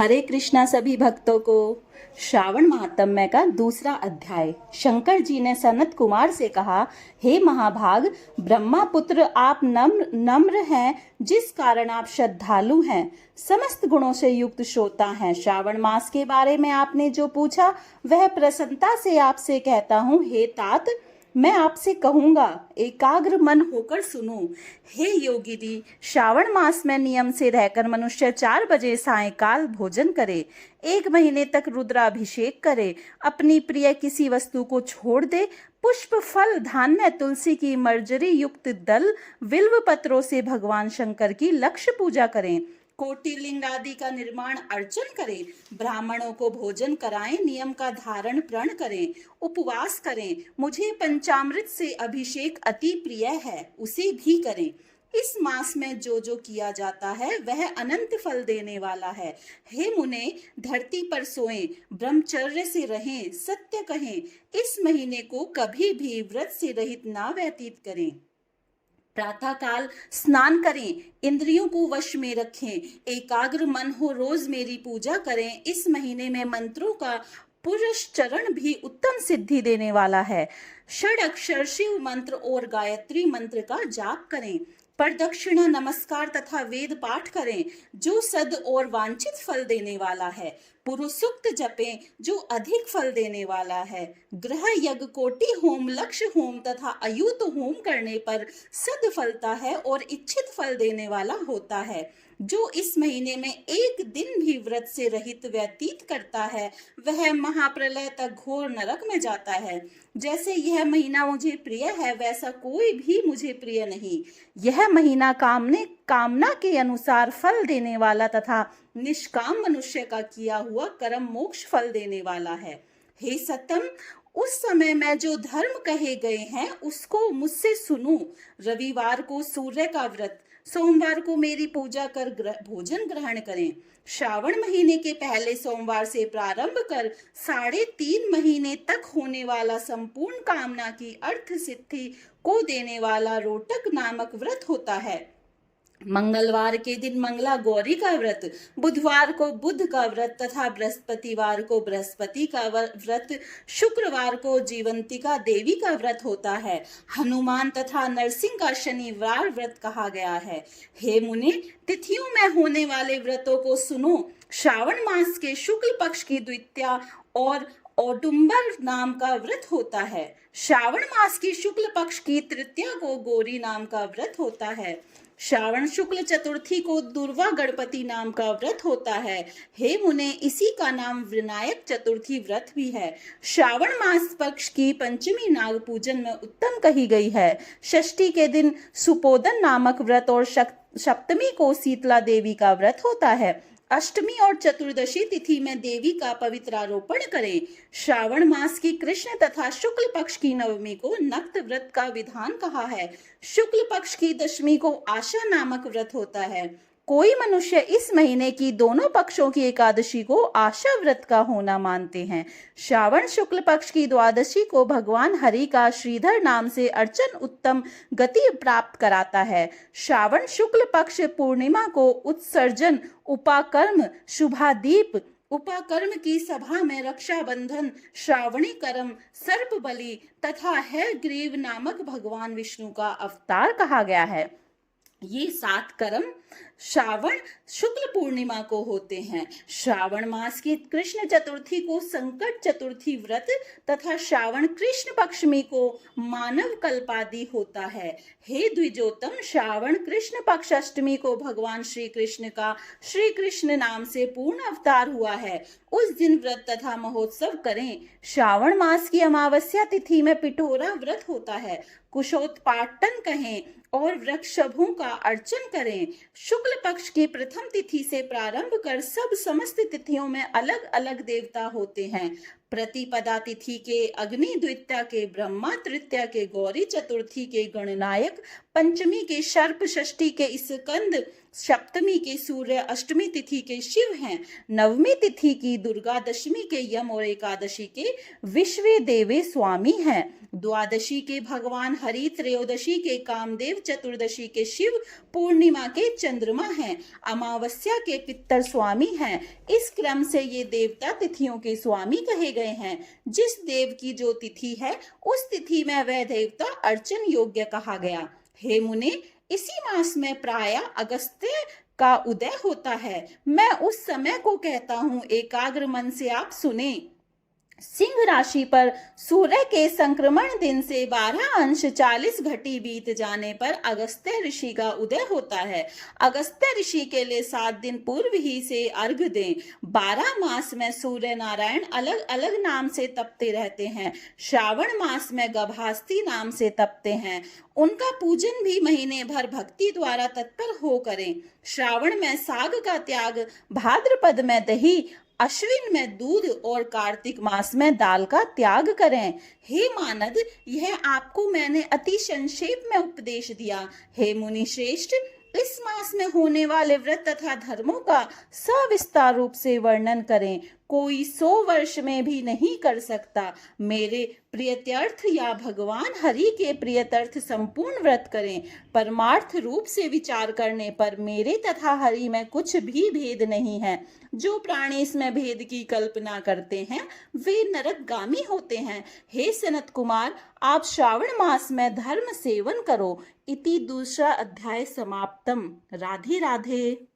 हरे कृष्णा सभी भक्तों को। श्रावण महात्म्य का दूसरा अध्याय। शंकर जी ने सनत कुमार से कहा, हे महाभाग, ब्रह्मा पुत्र आप नम्र हैं, जिस कारण आप श्रद्धालु हैं, समस्त गुणों से युक्त श्रोता हैं। श्रावण मास के बारे में आपने जो पूछा वह प्रसन्नता से आपसे कहता हूँ। हे तात, मैं आपसे कहूंगा, एकाग्र मन होकर सुनो। हे योगिनी, श्रावण मास में नियम से रहकर मनुष्य 4 बजे सायंकाल भोजन करे, 1 महीने तक रुद्राभिषेक करे, अपनी प्रिय किसी वस्तु को छोड़ दे, पुष्प फल धान्य तुलसी की मर्जरी युक्त दल बिल्व पत्रों से भगवान शंकर की लक्ष्य पूजा करें, कोटिलिंग आदि का निर्माण अर्चन करें, ब्राह्मणों को भोजन कराएं, नियम का धारण प्रण करें, उपवास करें, मुझे पंचामृत से अभिषेक अति प्रिय है उसे भी करें। इस मास में जो जो किया जाता है वह अनंत फल देने वाला है। हे मुने, धरती पर सोएं, ब्रह्मचर्य से रहें, सत्य कहें, इस महीने को कभी भी व्रत से रहित ना व्यतीत करें। प्रातः काल स्नान करें, इंद्रियों को वश में रखें, एकाग्र मन हो रोज मेरी पूजा करें। इस महीने में मंत्रों का पुरस्चरण भी उत्तम सिद्धि देने वाला है। षड शिव मंत्र और गायत्री मंत्र का जाप करें, प्रदक्षिणा नमस्कार तथा वेद पाठ करें, जो सद और वांछित फल देने वाला है। पुरुष सूक्त जपें, जो अधिक फल देने वाला है। ग्रह यज्ञ, कोटि होम, लक्ष्य होम तथा अयूत होम करने पर सद फलता है और इच्छित फल देने वाला होता है। जो इस महीने में 1 दिन भी व्रत से रहित व्यतीत करता है वह महाप्रलय तक घोर नरक में जाता है। जैसे यह महीना मुझे प्रिय है वैसा कोई भी मुझे प्रिय नहीं। यह महीना कामना के अनुसार फल देने वाला तथा निष्काम मनुष्य का किया हुआ कर्म मोक्ष फल देने वाला है। हे सतम, उस समय में जो धर्म कहे गए हैं उसको मुझसे सुनो। रविवार को सूर्य का व्रत, सोमवार को मेरी पूजा कर भोजन ग्रहण करें। श्रावण महीने के पहले सोमवार से प्रारंभ कर 3.5 महीने तक होने वाला संपूर्ण कामना की अर्थ सिद्धि को देने वाला रोटक नामक व्रत होता है। मंगलवार के दिन मंगला गौरी का व्रत, बुधवार को बुध का व्रत तथा बृहस्पतिवार को बृहस्पति का व्रत, शुक्रवार को जीवंतिका देवी का व्रत होता है। हनुमान तथा नरसिंह का शनिवार व्रत कहा गया है। हे मुनि, तिथियों में होने वाले व्रतों को सुनो। श्रावण मास के शुक्ल पक्ष की द्वितीया और औडुंबर नाम का व्रत होता है। श्रावण मास की शुक्ल पक्ष की तृतीया को गौरी नाम का व्रत होता है। श्रावण शुक्ल चतुर्थी को दुर्वा गणपति नाम का व्रत होता है। हे मुने, इसी का नाम विनायक चतुर्थी व्रत भी है। श्रावण मास पक्ष की पंचमी नाग पूजन में उत्तम कही गई है। षष्ठी के दिन सुपोदन नामक व्रत और सप्तमी को शीतला देवी का व्रत होता है। अष्टमी और चतुर्दशी तिथि में देवी का पवित्रारोपण करें। श्रावण मास की कृष्ण तथा शुक्ल पक्ष की नवमी को नक्त व्रत का विधान कहा है। शुक्ल पक्ष की दशमी को आशा नामक व्रत होता है। कोई मनुष्य इस महीने की दोनों पक्षों की एकादशी को आशा व्रत का होना मानते हैं। श्रावण शुक्ल पक्ष की द्वादशी को भगवान हरि का श्रीधर नाम से अर्चन उत्तम गति प्राप्त कराता है। श्रावण शुक्ल पक्ष पूर्णिमा को उत्सर्जन, उपाकर्म, शुभादीप, उपाकर्म की सभा में रक्षाबंधन, श्रावणी कर्म, सर्प बलि तथा है ग्रीव नामक भगवान विष्णु का अवतार कहा गया है। ये 7 कर्म श्रावण शुक्ल पूर्णिमा को होते हैं। श्रावण मास की कृष्ण चतुर्थी को संकट चतुर्थी व्रत तथा श्रावण कृष्ण पक्षमी को मानव कल्पादि होता है। हे द्विजोतम, श्रावण कृष्ण पक्ष अष्टमी को भगवान श्री कृष्ण का श्री कृष्ण नाम से पूर्ण अवतार हुआ है। उस दिन व्रत तथा महोत्सव करें। श्रावण मास की अमावस्या तिथि में पिठोरा व्रत होता है। कुशोत्पाटन कहें और वृक्षभों का अर्चन करें। शुक्ल पक्ष की प्रथम तिथि से प्रारंभ कर समस्त तिथियों में अलग अलग देवता होते हैं। प्रतिपदा तिथि के अग्नि द्वितीया के ब्रह्मा, तृतीया के गौरी, चतुर्थी के गणनायक, पंचमी के सर्प, षष्ठी के स्कंद, सप्तमी के सूर्य, अष्टमी तिथि के शिव हैं, नवमी तिथि की दुर्गा, दशमी के यम और एकादशी के विश्व देवे स्वामी हैं, द्वादशी के भगवान हरि, त्रयोदशी के कामदेव, चतुर्दशी के शिव, पूर्णिमा के चंद्रमा हैं, अमावस्या के पितर स्वामी हैं। इस क्रम से ये देवता तिथियों के स्वामी कहे गए हैं। जिस देव की जो तिथि है उस तिथि में वह देवता अर्चन योग्य कहा गया। हे मुने, इसी मास में प्राय अगस्त्य का उदय होता है। मैं उस समय को कहता हूँ, एकाग्र मन से आप सुने। सिंह राशि पर सूर्य के संक्रमण दिन से 12 अंश 40 घटी बीत जाने पर अगस्त्य ऋषि का उदय होता है। अगस्त्य ऋषि के लिए 7 दिन पूर्व ही से अर्घ दें। 12 मास में सूर्य नारायण अलग अलग नाम से तपते रहते हैं। श्रावण मास में गभास्ती नाम से तपते हैं। उनका पूजन भी महीने भर भक्ति द्वारा तत्पर हो करें। श्रावण में साग का त्याग, भाद्रपद में दही, अश्विन में दूध और कार्तिक मास में दाल का त्याग करें। हे मानद, यह आपको मैंने अति संक्षेप में उपदेश दिया। हे मुनि श्रेष्ठ, इस मास में होने वाले व्रत तथा धर्मों का सविस्तार रूप से वर्णन करें। कोई 100 वर्ष में भी नहीं कर सकता। मेरे प्रियत्यर्थ या भगवान हरि के प्रियत्यर्थ संपूर्ण व्रत करें। परमार्थ रूप से विचार करने पर मेरे तथा हरि में कुछ भी भेद नहीं है। जो प्राणी इसमें भेद की कल्पना करते हैं वे नरकगामी होते हैं। हे सनत कुमार, आप श्रावण मास में धर्म सेवन करो। इति दूसरा अध्याय समाप्तम। राधे राधे।